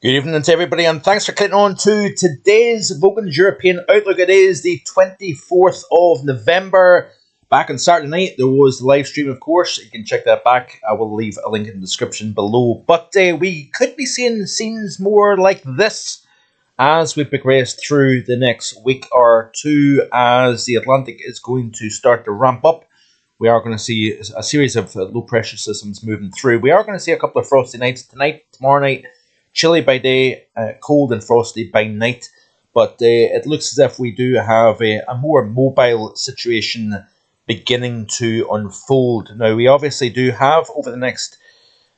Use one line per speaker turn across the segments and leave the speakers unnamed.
Good evening to everybody, and thanks for clicking on to today's Vogan's European Outlook. It is the 24th of November. Back on Saturday night, there was the live stream, of course. You can check that back. I will leave a link in the description below. But we could be seeing scenes more like this as we progress through the next week or two, as the Atlantic is going to start to ramp up. We are going to see a series of low-pressure systems moving through. We are going to see a couple of frosty nights tonight, tomorrow night. Chilly by day, cold and frosty by night, but it looks as if we do have a more mobile situation beginning to unfold. Now, we obviously do have, over the next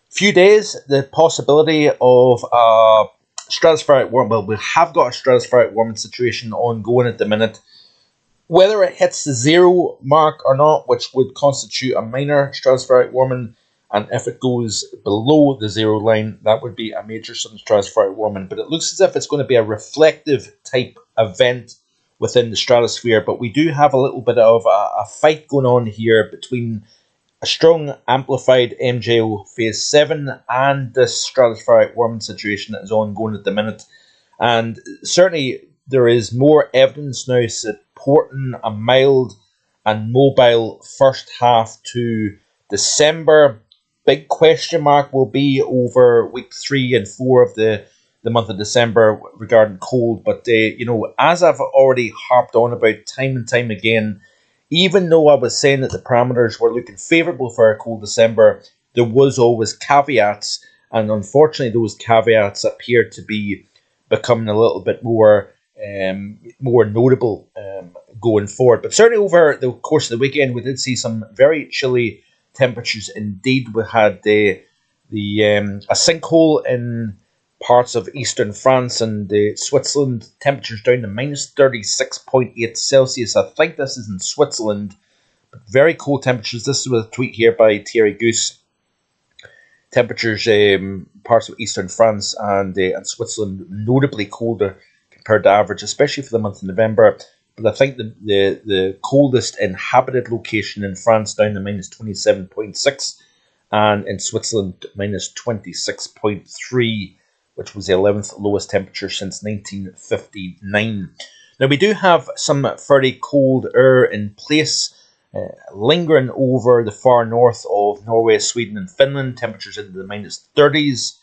few days, the possibility of a stratospheric warming. Well, we have got a stratospheric warming situation ongoing at the minute. Whether it hits the 0 mark or not, which would constitute a minor stratospheric warming, and if it goes below the 0 line, that would be a major sudden stratospheric warming. But it looks as if it's going to be a reflective type event within the stratosphere. But we do have a little bit of a fight going on here between a strong amplified MJO phase 7 and this stratospheric warming situation that is ongoing at the minute. And certainly there is more evidence now supporting a mild and mobile first half to December. Big question mark will be over week 3 and 4 of the month of December regarding cold. But, as I've already harped on about time and time again, even though I was saying that the parameters were looking favourable for a cold December, there was always caveats. And unfortunately, those caveats appear to be becoming a little bit more notable going forward. But certainly over the course of the weekend, we did see some very chilly temperatures. Indeed, we had a sinkhole in parts of eastern France and Switzerland. Temperatures down to minus 36.8 Celsius. I think this is in Switzerland. But very cold temperatures. This is a tweet here by Thierry Goose. Temperatures parts of eastern France and Switzerland notably colder compared to average, especially for the month of November. But I think the coldest inhabited location in France down to minus 27.6, and in Switzerland minus 26.3, which was the 11th lowest temperature since 1959. Now, we do have some fairly cold air in place, lingering over the far north of Norway, Sweden and Finland. Temperatures into the minus 30s.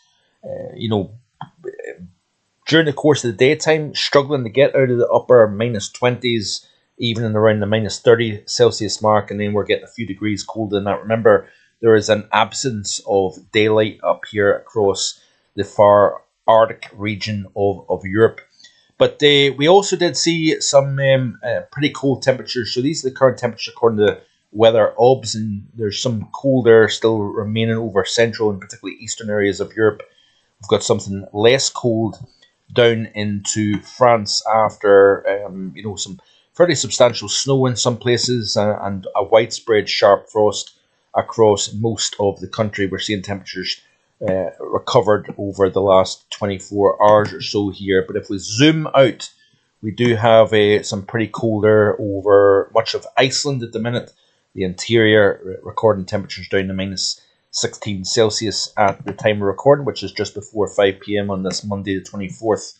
During the course of the daytime, struggling to get out of the upper minus 20s, even in around the minus 30 Celsius mark, and then we're getting a few degrees colder than that. Remember, there is an absence of daylight up here across the far Arctic region of Europe. But we also did see some pretty cold temperatures. So these are the current temperatures according to weather obs, and there's some cold air still remaining over central and particularly eastern areas of Europe. We've got something less cold down into France after some fairly substantial snow in some places and a widespread sharp frost across most of the country. We're seeing temperatures recovered over the last 24 hours or so here. But if we zoom out, we do have some pretty colder over much of Iceland at the minute. The interior recording temperatures down to minus 16 Celsius at the time of recording, which is just before 5 p.m. on this Monday, the 24th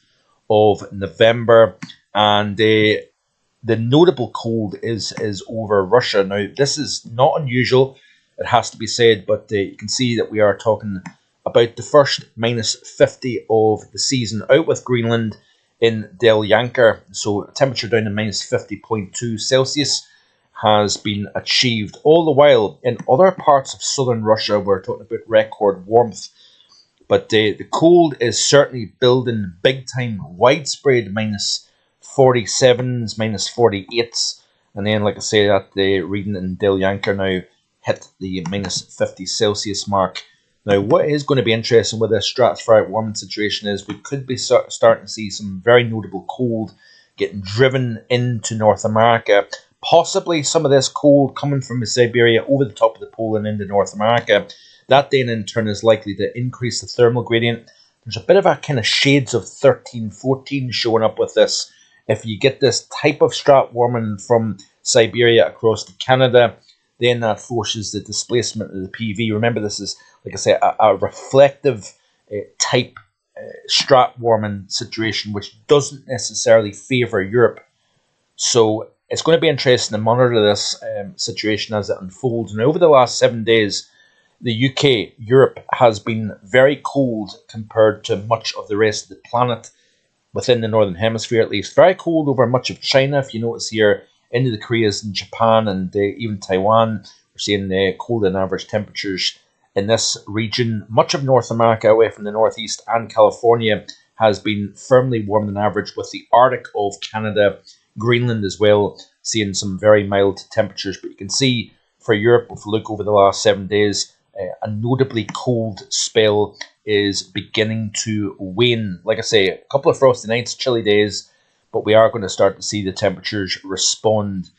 of November. And the notable cold is over Russia. Now, this is not unusual, it has to be said, but you can see that we are talking about the first minus 50 of the season out with Greenland in Delyanka. So temperature down to minus 50.2 Celsius has been achieved. All the while, in other parts of southern Russia, we're talking about record warmth. But the cold is certainly building big time, widespread minus 47s, minus 48s. And then, like I say, that the reading in Delyanka now hit the minus 50 Celsius mark. Now, what is going to be interesting with this stratospheric warming situation is we could be starting to see some very notable cold getting driven into North America. Possibly some of this cold coming from Siberia over the top of the pole and into North America. That then in turn is likely to increase the thermal gradient. There's a bit of a kind of shades of 13, 14 showing up with this. If you get this type of strat warming from Siberia across to Canada, then that forces the displacement of the PV. Remember, this is, like I say, a reflective type strat warming situation, which doesn't necessarily favour Europe. So it's going to be interesting to monitor this situation as it unfolds. And over the last 7 days, the UK, Europe, has been very cold compared to much of the rest of the planet, within the Northern Hemisphere at least. Very cold over much of China, if you notice here, into the Koreas and Japan and even Taiwan. We're seeing colder than average temperatures in this region. Much of North America, away from the Northeast and California, has been firmly warmer than average, with the Arctic of Canada, Greenland as well, seeing some very mild temperatures. But you can see for Europe, if we look over the last 7 days, a notably cold spell is beginning to wane. Like I say, a couple of frosty nights, chilly days, but we are going to start to see the temperatures respond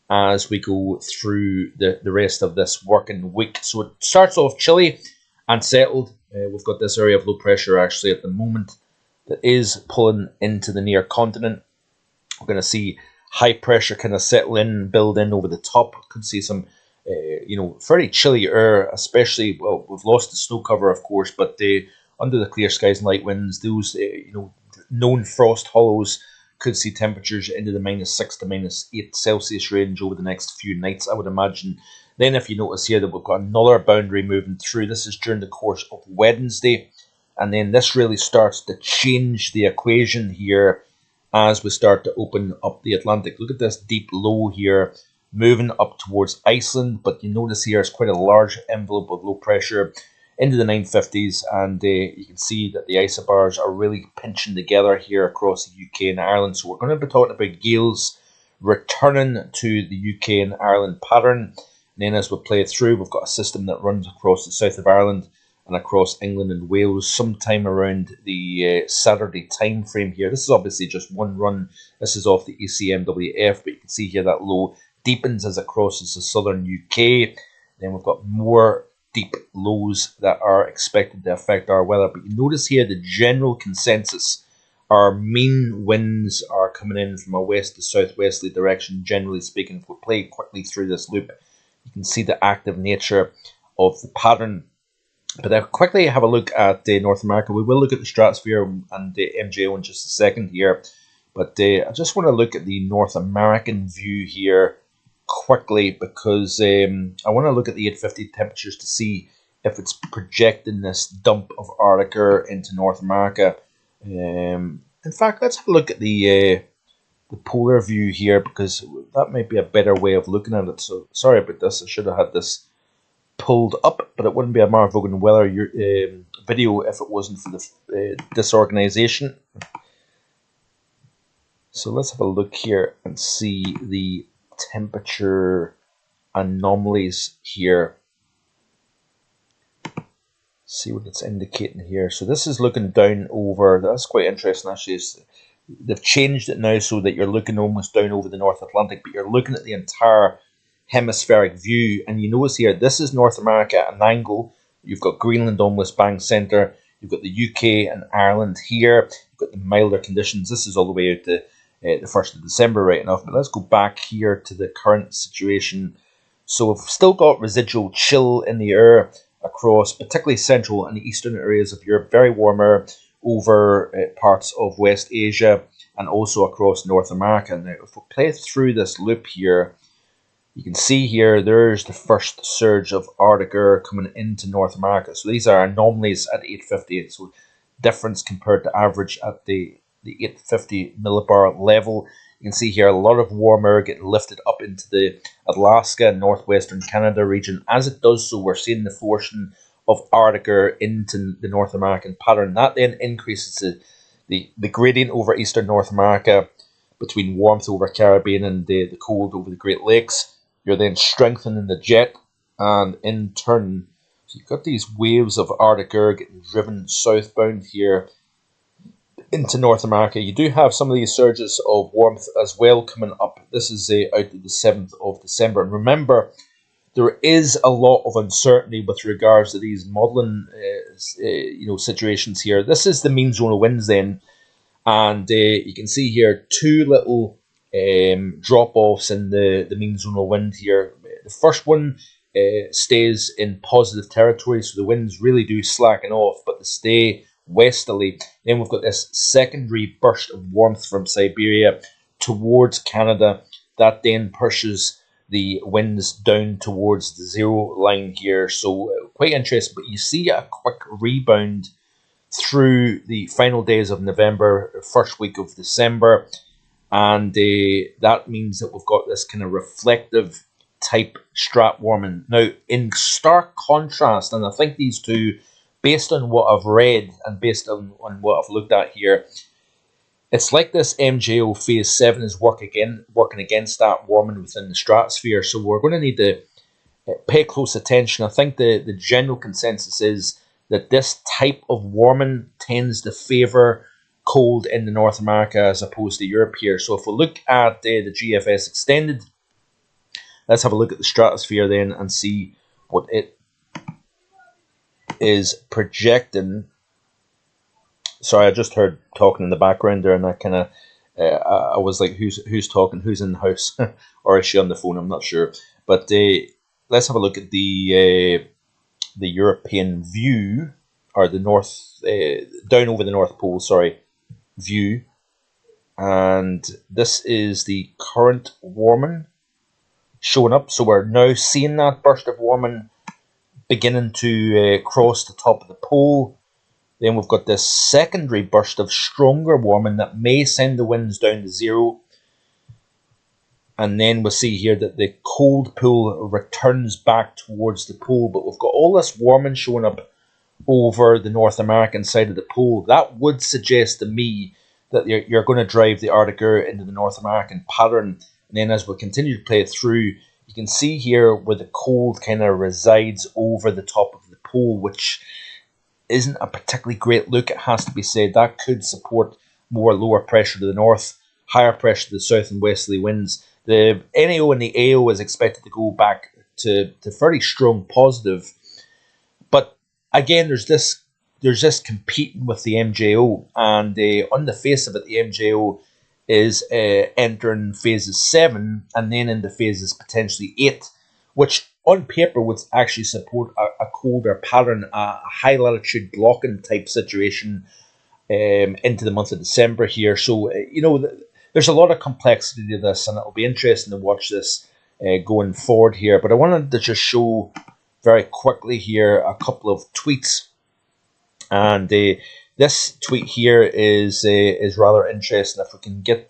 as we go through the rest of this working week. So it starts off chilly and settled. We've got this area of low pressure actually at the moment that is pulling into the near continent. We're going to see high pressure kind of settle in, build in over the top. Could see some fairly chilly air, especially, well, we've lost the snow cover, of course, but under the clear skies and light winds, those, known frost hollows could see temperatures into the -6 to -8 Celsius range over the next few nights, I would imagine. Then if you notice here that we've got another boundary moving through, this is during the course of Wednesday, and then this really starts to change the equation here as we start to open up the Atlantic. Look at this deep low here, moving up towards Iceland, but you notice here it's quite a large envelope of low pressure into the 950s, and you can see that the isobars are really pinching together here across the UK and Ireland. So we're going to be talking about gales returning to the UK and Ireland pattern. And then as we play through, we've got a system that runs across the south of Ireland and across England and Wales sometime around the Saturday time frame here. This is obviously just one run. This is off the ECMWF, but you can see here that low deepens as it crosses the southern UK. Then we've got more deep lows that are expected to affect our weather. But you notice here the general consensus, our mean winds are coming in from a west to southwesterly direction, generally speaking. If we play quickly through this loop, you can see the active nature of the pattern. But I'll quickly have a look at North America. We will look at the Stratosphere and the MJO in just a second here. But I just want to look at the North American view here quickly, because I want to look at the 850 temperatures to see if it's projecting this dump of Arctic air into North America. In fact, let's have a look at the polar view here, because that might be a better way of looking at it. So sorry about this. I should have had this pulled up, but it wouldn't be a Mark Vaughan weather video if it wasn't for the disorganization. So let's have a look here and see the temperature anomalies here. See what it's indicating here. So this is looking down over, that's quite interesting actually. They've changed it now so that you're looking almost down over the North Atlantic, but you're looking at the entire hemispheric view. And you notice here, this is North America at an angle. You've got Greenland almost bang centre. You've got the UK and Ireland here. You've got the milder conditions. This is all the way out to the 1st of December right enough. But let's go back here to the current situation. So we've still got residual chill in the air across particularly central and eastern areas of Europe. Very warmer over parts of West Asia and also across North America. Now if we play through this loop here, you can see here there's the first surge of Arctic air coming into North America. So these are anomalies at 850. So difference compared to average at the 850 millibar level. You can see here a lot of warm air getting lifted up into the Alaska and northwestern Canada region. As it does so, we're seeing the forcing of Arctic air into the North American pattern. That then increases the gradient over eastern North America between warmth over Caribbean and the cold over the Great Lakes. You're then strengthening the jet, and in turn, so you've got these waves of Arctic air getting driven southbound here into North America. You do have some of these surges of warmth as well coming up. This is out to the 7th of December. And remember, there is a lot of uncertainty with regards to these modelling situations here. This is the mean zone of winds then. And you can see here two little drop-offs in the mean zonal wind here. The first one stays in positive territory, so the winds really do slacken off, but they stay westerly. Then we've got this secondary burst of warmth from Siberia towards Canada that then pushes the winds down towards the zero line here. So quite interesting, but you see a quick rebound through the final days of November, first week of December, and that means that we've got this kind of reflective type strat warming. Now, in stark contrast, and I think these two, based on what I've read and based on what I've looked at here, it's like this MJO phase 7 is working against that warming within the stratosphere. So we're going to need to pay close attention. I think the general consensus is that this type of warming tends to favour cold in the North America as opposed to Europe here. So if we look at the GFS extended, let's have a look at the stratosphere then and see what it is projecting. Sorry, I just heard talking in the background there, and I kind of, I was like, who's talking? Who's in the house? Or is she on the phone? I'm not sure. But let's have a look at the European view, or the north, down over the North Pole, sorry, view. And this is the current warming showing up. So we're now seeing that burst of warming beginning to cross the top of the pole. Then we've got this secondary burst of stronger warming that may send the winds down to zero. And then we'll see here that the cold pool returns back towards the pole. But we've got all this warming showing up over the North American side of the pole. That would suggest to me that you're going to drive the Arctic air into the North American pattern. And then as we continue to play it through, you can see here where the cold kind of resides over the top of the pole, which isn't a particularly great look, it has to be said. That could support more lower pressure to the north, higher pressure to the south and westerly winds. The NAO and the AO is expected to go back to fairly strong positive. But again, there's this competing with the MJO, and on the face of it, the MJO is entering phases 7 and then into phases potentially 8, which on paper would actually support a colder pattern, a high latitude blocking type situation into the month of December here. So, there's a lot of complexity to this, and it'll be interesting to watch this going forward here. But I wanted to just show very quickly here a couple of tweets. And this tweet here is rather interesting. If we can get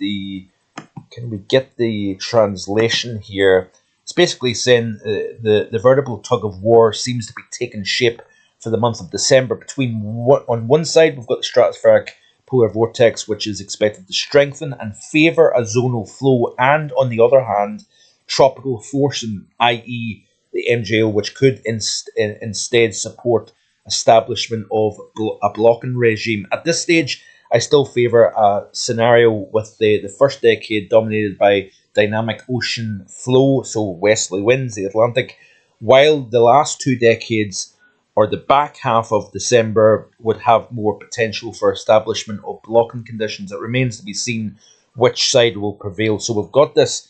the translation here. It's basically saying the veritable tug of war seems to be taking shape for the month of December. On one side, we've got the stratospheric polar vortex, which is expected to strengthen and favour a zonal flow, and on the other hand, tropical forcing, i.e. the MJO, which could instead support establishment of a blocking regime. At this stage, I still favour a scenario with the first decade dominated by dynamic ocean flow, so westerly winds, the Atlantic, while the last 2 decades, or the back half of December, would have more potential for establishment of blocking conditions. It remains to be seen which side will prevail. So we've got this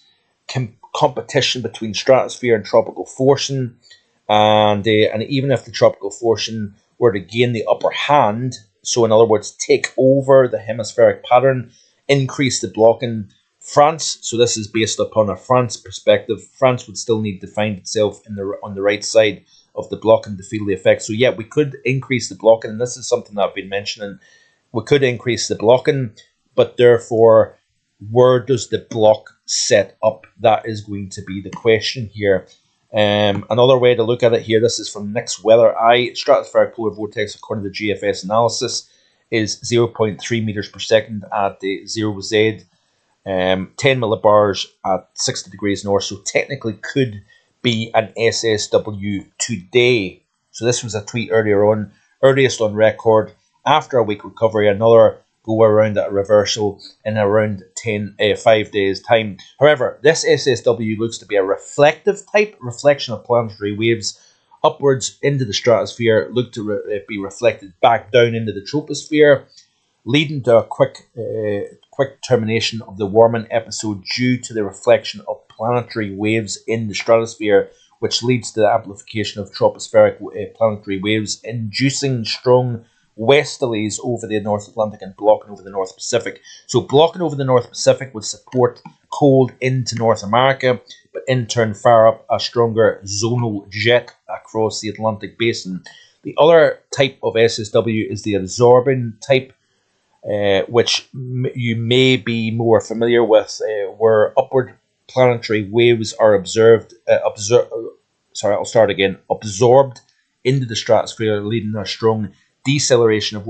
competition between stratosphere and tropical forcing, and even if the tropical forcing were to gain the upper hand, so in other words, take over the hemispheric pattern, increase the blocking, France, so this is based upon a France perspective, France would still need to find itself on the right side of the blocking to feel the effect. So yeah, we could increase the blocking, and this is something that I've been mentioning. We could increase the blocking, but therefore, where does the block set up? That is going to be the question here. Another way to look at it here, this is from Nick's Weather Eye. Stratospheric polar vortex, according to the GFS analysis, is 0.3 meters per second at the 0Z. 10 millibars at 60 degrees north, so technically could be an SSW today. So this was a tweet earlier on, earliest on record. After a week recovery, another go around at a reversal in around 5 days' time. However, this SSW looks to be a reflective type, reflection of planetary waves upwards into the stratosphere, look to be reflected back down into the troposphere, leading to a quick termination of the warming episode due to the reflection of planetary waves in the stratosphere, which leads to the amplification of tropospheric planetary waves, inducing strong westerlies over the North Atlantic and blocking over the North Pacific. So blocking over the North Pacific would support cold into North America, but in turn fire up a stronger zonal jet across the Atlantic basin. The other type of SSW is the absorbing type, which you may be more familiar with, where upward planetary waves are absorbed into the stratosphere, leading to a strong deceleration of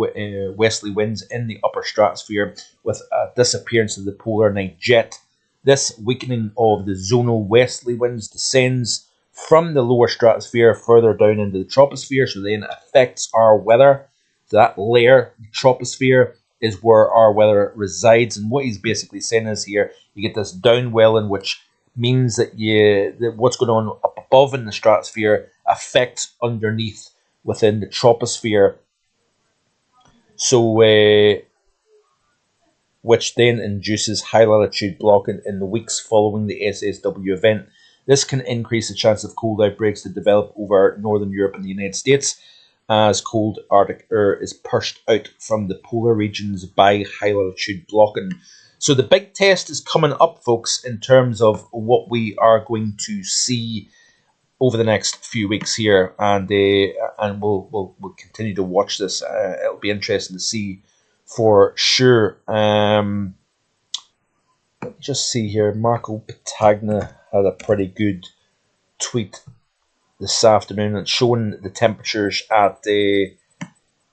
westerly winds in the upper stratosphere with a disappearance of the polar night jet. This weakening of the zonal westerly winds descends from the lower stratosphere further down into the troposphere, so then affects our weather. So that layer, the troposphere, is where our weather resides. And what he's basically saying is here, you get this downwelling, which means that what's going on up above in the stratosphere affects underneath within the troposphere. So, which then induces high latitude blocking in the weeks following the SSW event. This can increase the chance of cold outbreaks to develop over Northern Europe and the United States, as cold Arctic air is pushed out from the polar regions by high latitude blocking. So the big test is coming up, folks, in terms of what we are going to see over the next few weeks here, and we'll continue to watch this. It'll be interesting to see for sure. Let me just see here. Marco Patagna had a pretty good tweet this afternoon. It's showing the temperatures at the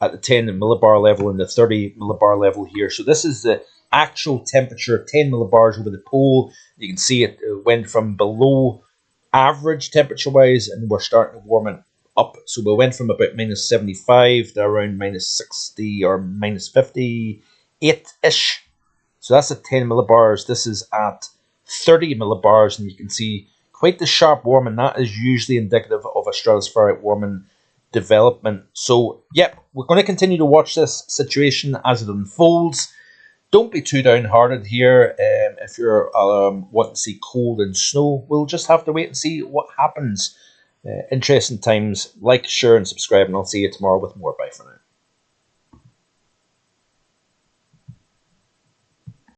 10 millibar level and the 30 millibar level here. So this is the actual temperature, 10 millibars over the pole. You can see it went from below average temperature wise, and we're starting to warm it up. So we went from about minus 75 to around minus 60 or minus 58-ish. So that's at 10 millibars. This is at 30 millibars, and you can see quite the sharp warming. That is usually indicative of a stratospheric warming development. So, yep, we're going to continue to watch this situation as it unfolds. Don't be too downhearted here. If you're wanting to see cold and snow, we'll just have to wait and see what happens. Interesting times. Like, share, and subscribe, and I'll see you tomorrow with more. Bye for now.